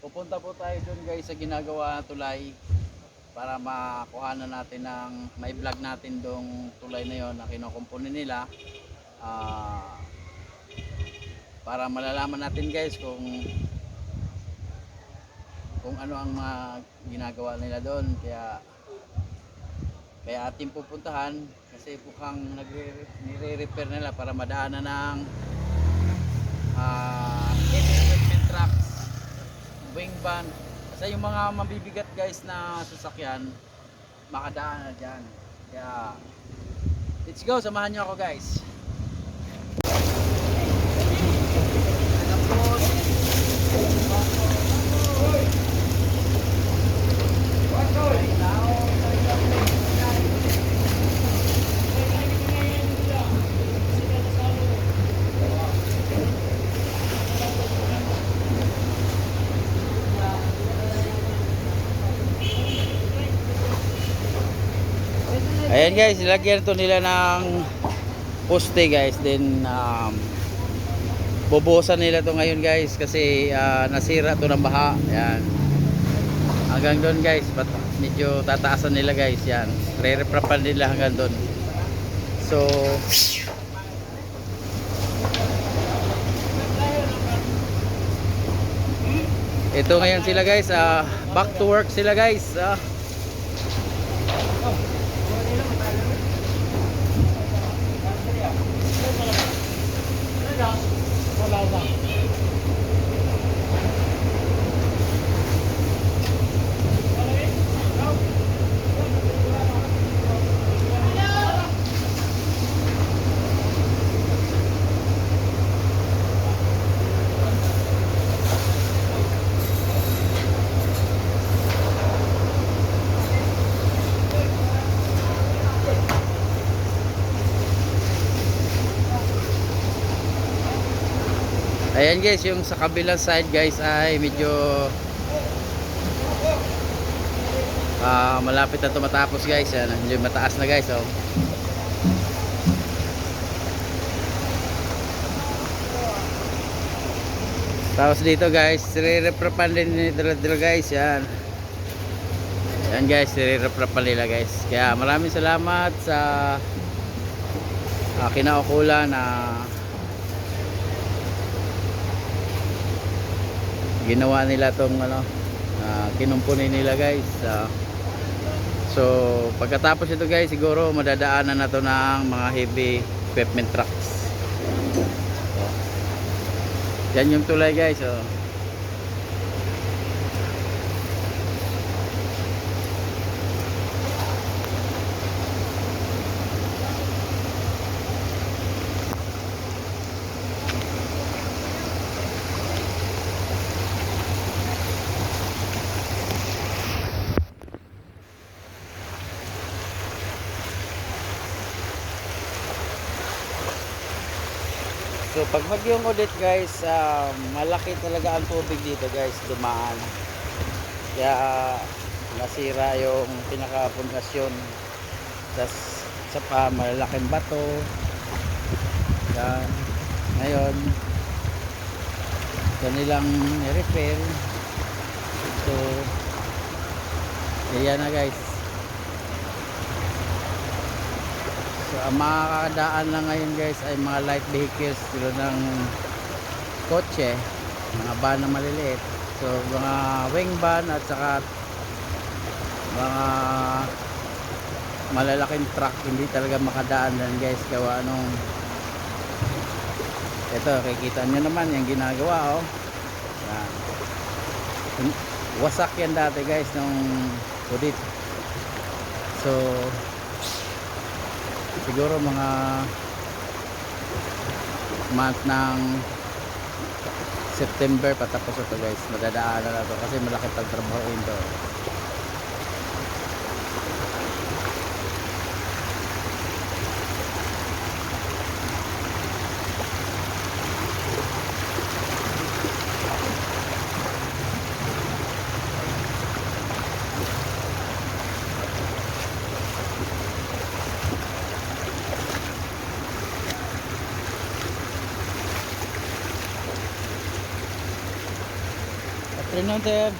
Pupunta po tayo doon guys sa ginagawa na tulay para makuhanan natin ng may vlog natin dong tulay na yon na kinukumpuni nila, ah, para malalaman natin guys kung ano ang mga ginagawa nila doon. Kaya ating pupuntahan kasi mukhang nire-repair nila para madaanan ng heavy equipment trucks, wing van, kasi yung mga mabibigat guys na sasakyan makadaan na dyan. Kaya let's go, samahan nyo ako guys. Ayan guys, ilagyan ito nila ng poste guys. Then bubuhusan nila to ngayon guys kasi nasira to ng baha. Ayan. Hanggang doon guys, medyo tataasan nila guys. Yan, re-reprapan nila hanggang doon. So ito ngayon sila guys, back to work sila guys. Ayan guys, yung sa kabilang side guys ay medyo malapit na ito matapos guys. Yan, medyo mataas na guys. Oh. Tapos dito guys, re-reprapan din nila guys. Yan. Yan guys, re-reprapan nila guys. Kaya maraming salamat sa kinaukulan na ginawa nila tong kinumpuni nila guys. So pagkatapos ito guys, siguro madadaanan na to ng mga heavy equipment trucks. Yan yung tulay guys. So pag bagyong ulit guys, malaki talaga ang tubig dito guys, dumaan. Kaya nasira yung pinaka-pundasyon sa malalaking bato. Yan. Ngayon kanilang repair. So yan na guys. So ang makakadaan lang ngayon guys ay mga light vehicles, tulad ng kotse, mga van na maliliit. So mga wing van at saka mga malalaking truck hindi talaga makadaan lang guys. Gawa ito, kikita nyo naman yung ginagawa. Yan. Wasak yan dati guys nung udit. So siguro mga month ng September patapos ito guys, madadaanan na ito kasi malaki pagtrabaho ito. Afternoon, sir.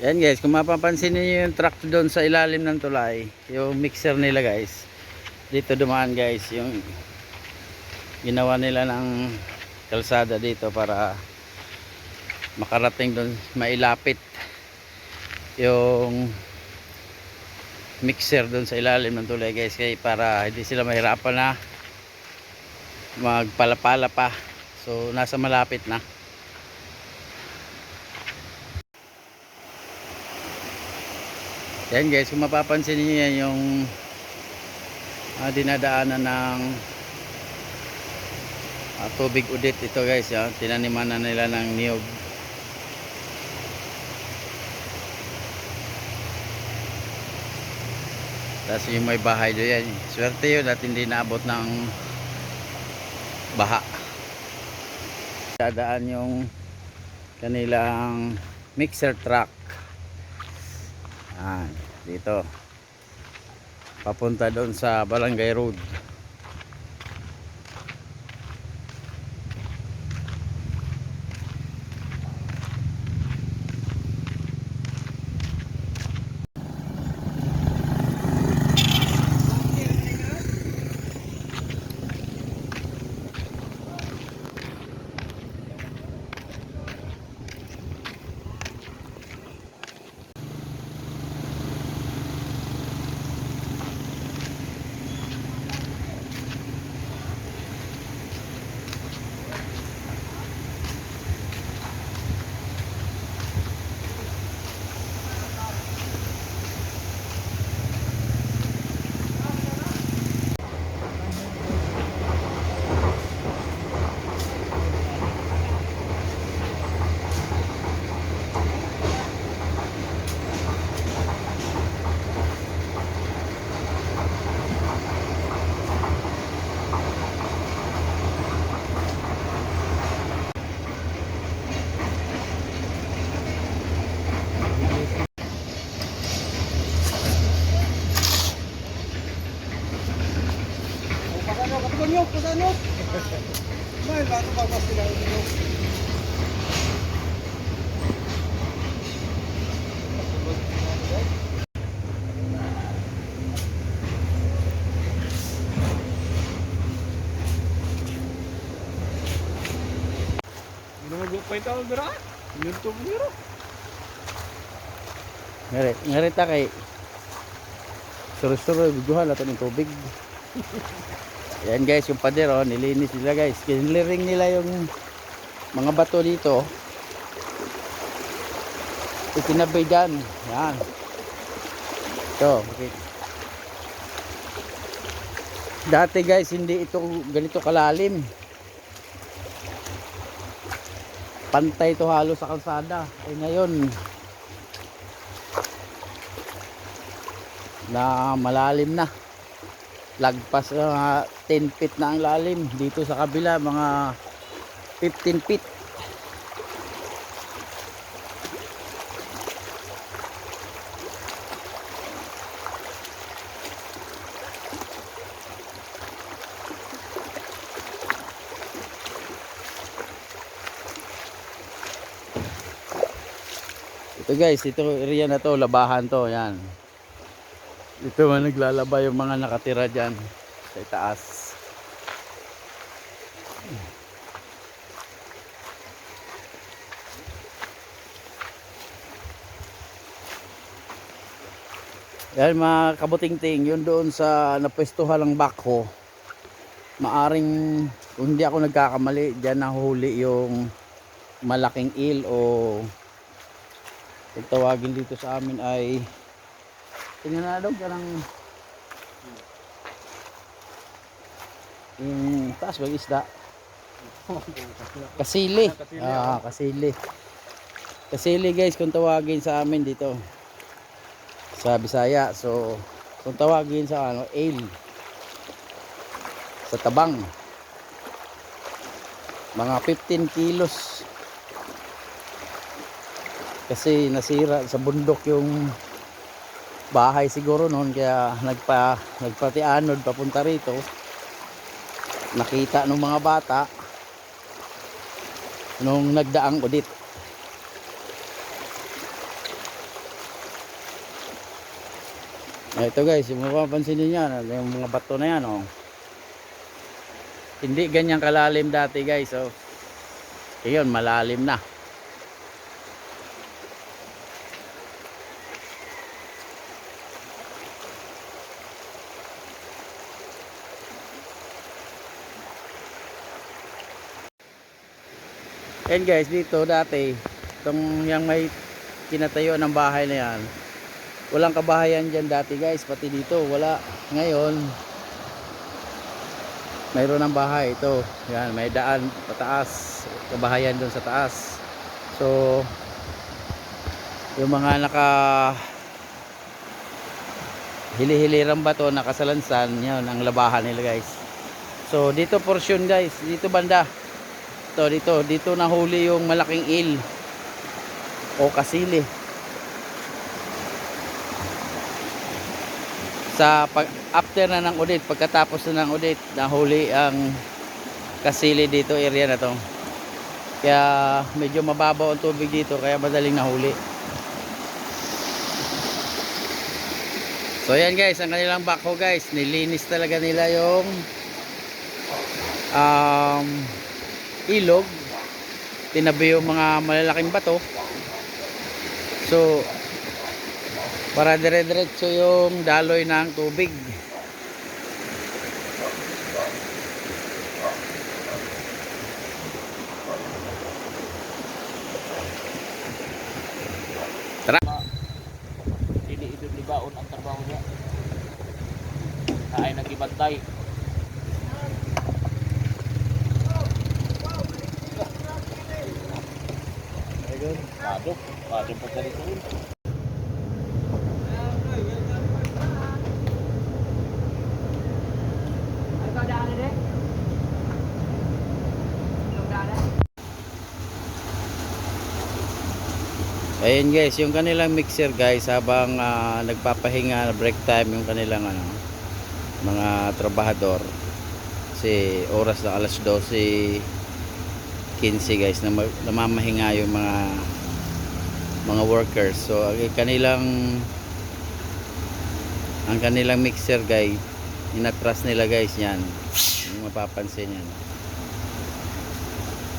Yan guys, kung mapapansin niyo yung truck doon sa ilalim ng tulay, yung mixer nila guys, dito dumaan guys, yung ginawa nila ng kalsada dito para makarating doon, mailapit yung mixer doon sa ilalim ng tulay guys, kaya para hindi sila mahirapan na magpalapala pa. So nasa malapit na. Yan guys, kung mapapansin niyo yan yung dinadaanan ng tubig udit ito guys, yan. Tinaniman na nila ng niyog. Tapos yung may bahay doon yan, swerte yun at hindi naabot ng baha. Dadaan yung kanilang mixer truck dito papunta doon sa Barangay Road. Pasanok. May bato pa ba sila ito? Ano magupay tao dira? YouTube niro. Ngarita kay suru-suru videohan natin ng tubig. Yan guys, yung pader nilinis nila guys. Kinliring nila yung mga bato dito. Itinabay dyan. Yan. Ito. Okay. Dati guys, hindi ito ganito kalalim. Pantay ito halos sa kalsada. Ay ngayon, na malalim na. Lagpas 10 feet na ang lalim. Dito sa kabila mga 15 feet. Ito guys, ito area na to, labahan to, yan. Ito man naglalaba yung mga nakatira dyan sa itaas. Yan mga kabuting-ting, yun doon sa napwestuhan ng bakho. Maaring, kung hindi ako nagkakamali, dyan nahuli yung malaking eel o kung tawagin dito sa amin ay tingnan na daw, parang Yung taas ba yung isda? Kasili. Kasili. Kasili guys kung tawagin sa amin dito sa Bisaya. So kung tawagin sa ano, ale. Sa tabang. Mga 15 kilos. Kasi nasira sa bundok yung bahay siguro noon, kaya nagpatianod papunta rito. Nakita ng mga bata nung nagdaang audit. Ito guys, yung mapapansin niyo yan, yung mga bato na yan, oh. Hindi ganyan kalalim dati guys, oh. Ngayon malalim na. And guys, dito dati itong yung may kinatayo ng bahay na yan, walang kabahayan dyan dati guys, pati dito wala. Ngayon mayroon ng bahay. Ito yan, may daan pataas, kabahayan doon sa taas. So yung mga naka hili-hilirang bato, nakasalansan, yan ang labahan nila guys. So dito portion guys, dito banda dito nahuli yung malaking eel o kasili. Sa after na ng audit, pagkatapos na ng audit, nahuli ang kasili dito, area na to. Kaya medyo mababaw ang tubig dito, kaya madaling nahuli. So yan guys, ang kanilang backhoe guys, nilinis talaga nila yung ilog, tinabi yung mga malalaking bato. So para dire-diretso yung daloy ng tubig. Tara. Hindi ito libaon ang trabaho niya. Ay nagibantay. Padok pa sa dito. Ayun guys, yung kanilang mixer guys, habang nagpapahinga break time yung kanilang mga trabahador. Kasi oras na alas 12:15 guys, na namamahinga yung mga workers. So ang kanilang mixer guys, inatras nila guys yan. Yung mapapansin yan.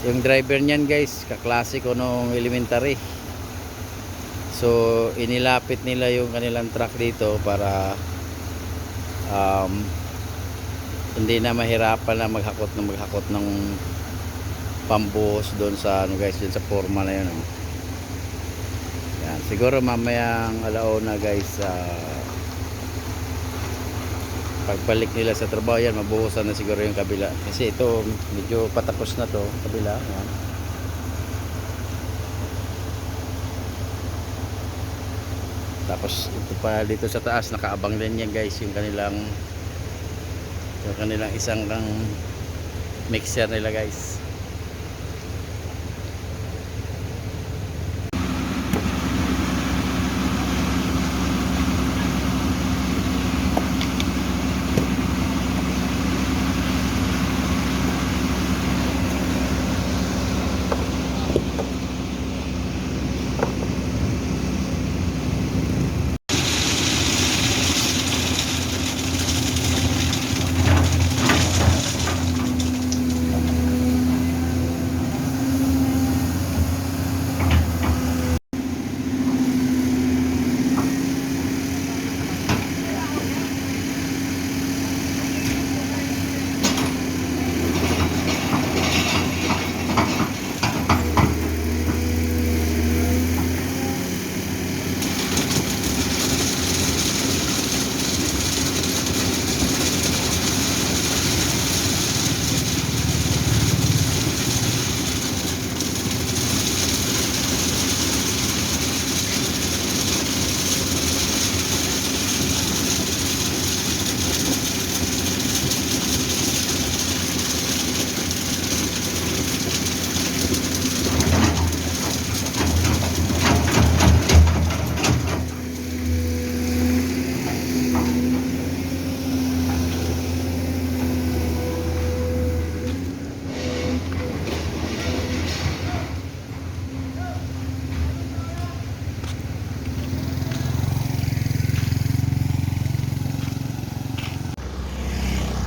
Yung driver niyan guys, kaklase ko nung elementary. So inilapit nila yung kanilang truck dito para hindi na mahirapan na maghakot ng pambuhos doon sa guys, doon sa forma na yun. Yan, siguro mamayang alauna guys, pagbalik nila sa trabaho yan, mabuhusan na siguro yung kabila. Kasi ito medyo patapos na to, kabila. Yan. Tapos ito pa dito sa taas, nakaabang din yan guys, yung kanilang isang mixer nila guys.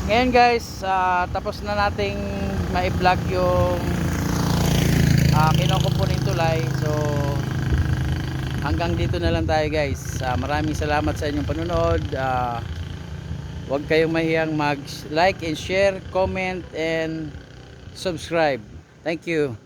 Ngayon guys, tapos na nating ma-vlog yung kinukumpuning tulay. So hanggang dito na lang tayo guys. Maraming salamat sa inyong panonood. Huwag kayong mahiyang mag-like and share, comment and subscribe. Thank you.